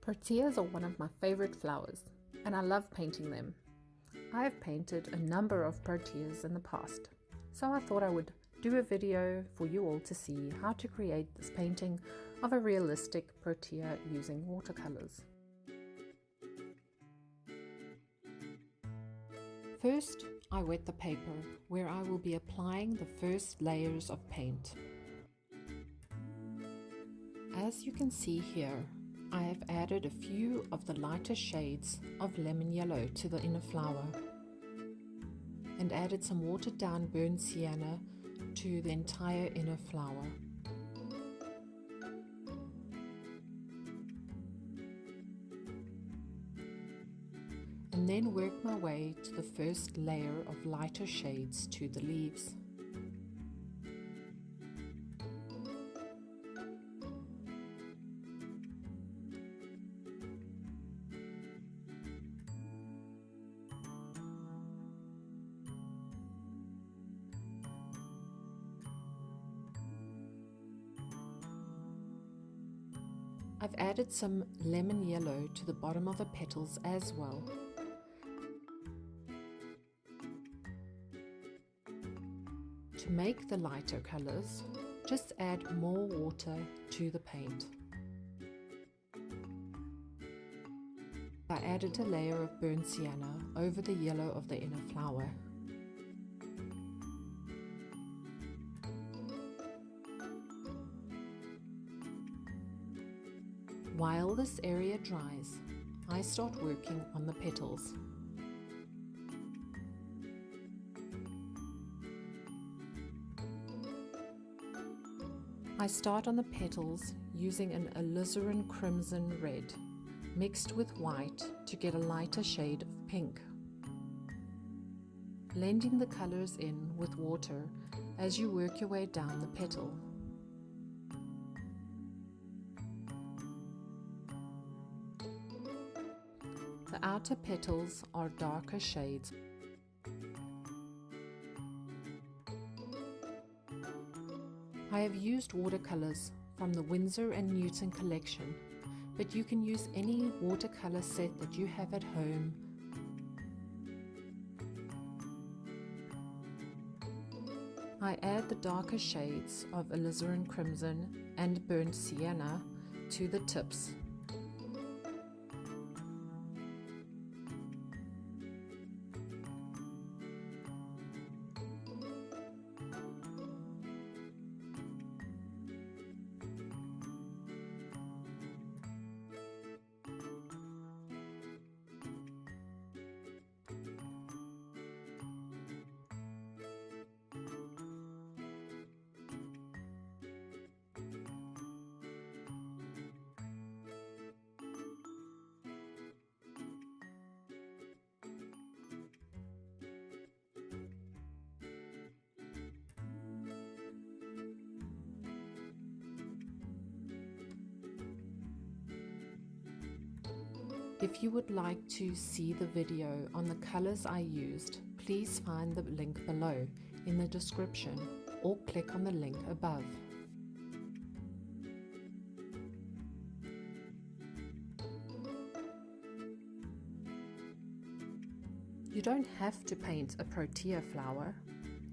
Proteas are one of my favorite flowers, and I love painting them. I have painted a number of proteas in the past, so I thought I would do a video for you all to see how to create this painting of a realistic protea using watercolors. First, I wet the paper, where I will be applying the first layers of paint. As you can see here, I have added a few of the lighter shades of lemon yellow to the inner flower and added some watered down burnt sienna to the entire inner flower. And then work my way to the first layer of lighter shades to the leaves. I've added some lemon yellow to the bottom of the petals as well. To make the lighter colors, just add more water to the paint. I added a layer of burnt sienna over the yellow of the inner flower. While this area dries, I start working on the petals. I start on the petals using an Alizirin Crimson red, mixed with white to get a lighter shade of pink. Blending the colors in with water as you work your way down the petal. The outer petals are darker shades. I have used watercolors from the Winsor and Newton collection, but you can use any watercolor set that you have at home. I add the darker shades of Alizirin Crimson and burnt sienna to the tips. If you would like to see the video on the colors I used, please find the link below in the description or click on the link above. You don't have to paint a protea flower.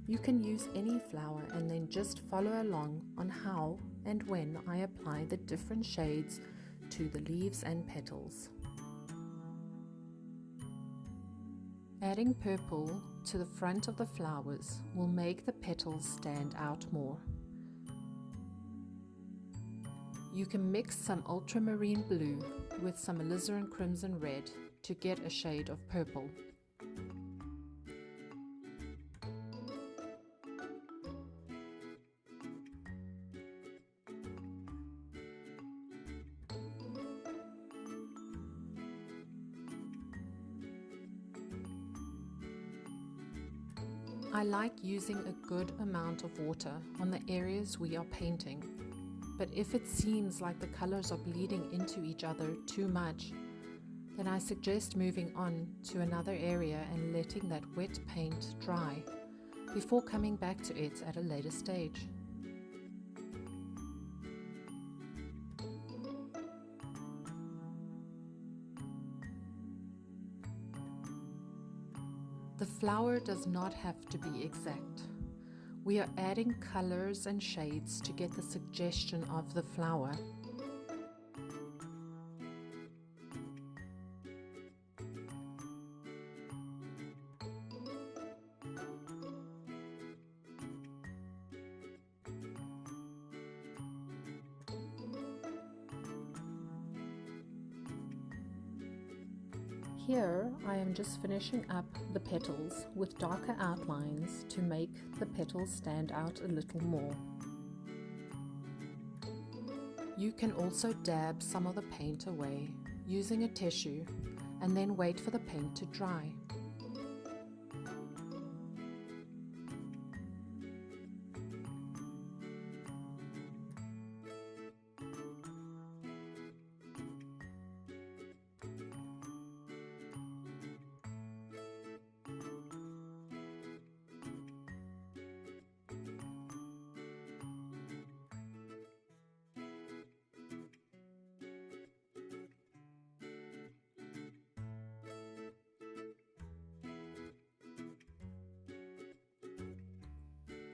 You can use any flower and then just follow along on how and when I apply the different shades to the leaves and petals. Adding purple to the front of the flowers will make the petals stand out more. You can mix some Ultramarine Blue with some Alizirin Crimson red to get a shade of purple. I like using a good amount of water on the areas we are painting, but if it seems like the colors are bleeding into each other too much, then I suggest moving on to another area and letting that wet paint dry before coming back to it at a later stage. The flower does not have to be exact. We are adding colors and shades to get the suggestion of the flower. Here I am just finishing up the petals with darker outlines to make the petals stand out a little more. You can also dab some of the paint away using a tissue and then wait for the paint to dry.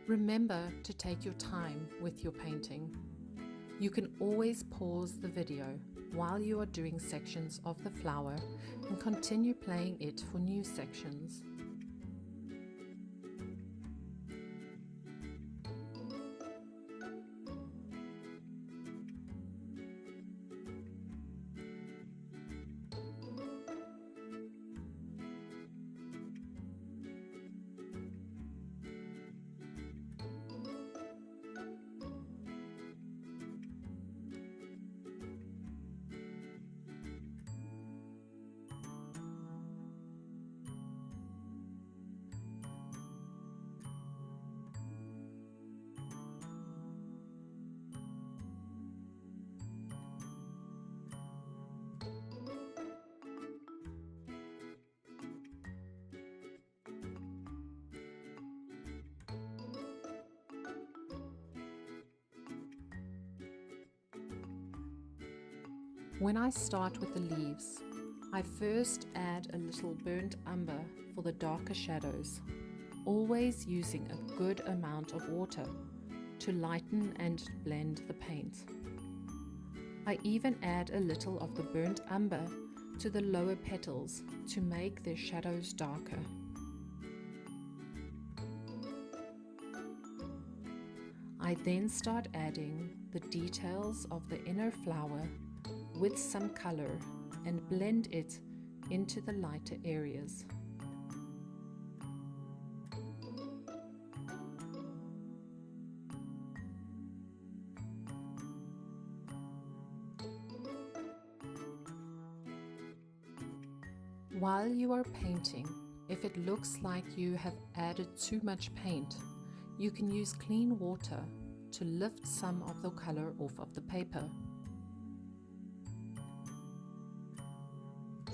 Remember to take your time with your painting. You can always pause the video while you are doing sections of the flower and continue playing it for new sections. When I start with the leaves, I first add a little burnt umber for the darker shadows, always using a good amount of water to lighten and blend the paint. I even add a little of the burnt umber to the lower petals to make their shadows darker. I then start adding the details of the inner flower with some color and blend it into the lighter areas. While you are painting, if it looks like you have added too much paint, you can use clean water to lift some of the color off of the paper.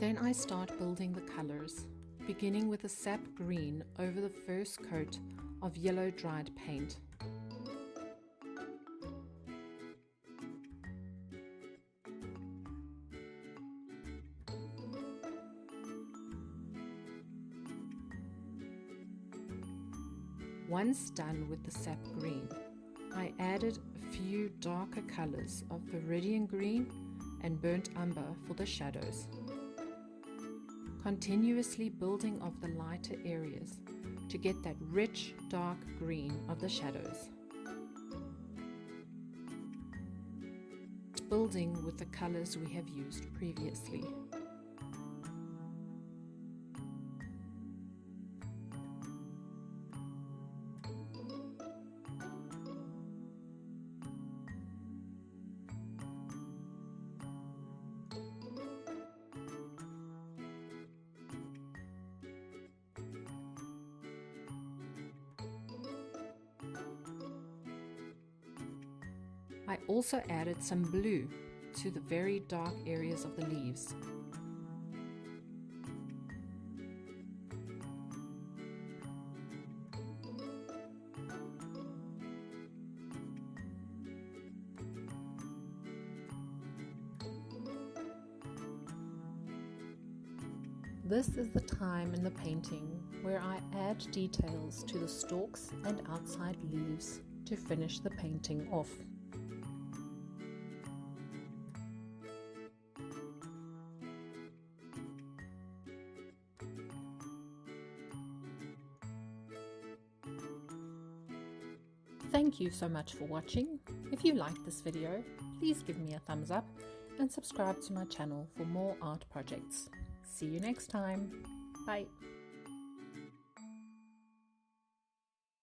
Then I start building the colors, beginning with a sap green over the first coat of yellow dried paint. Once done with the sap green, I added a few darker colors of Viridian Green and burnt umber for the shadows, continuously building of the lighter areas to get that rich dark green of the shadows. Building with the colors we have used previously. I also added some blue to the very dark areas of the leaves. This is the time in the painting where I add details to the stalks and outside leaves to finish the painting off. Thank you so much for watching. If you liked this video, please give me a thumbs up and subscribe to my channel for more art projects. See you next time. Bye.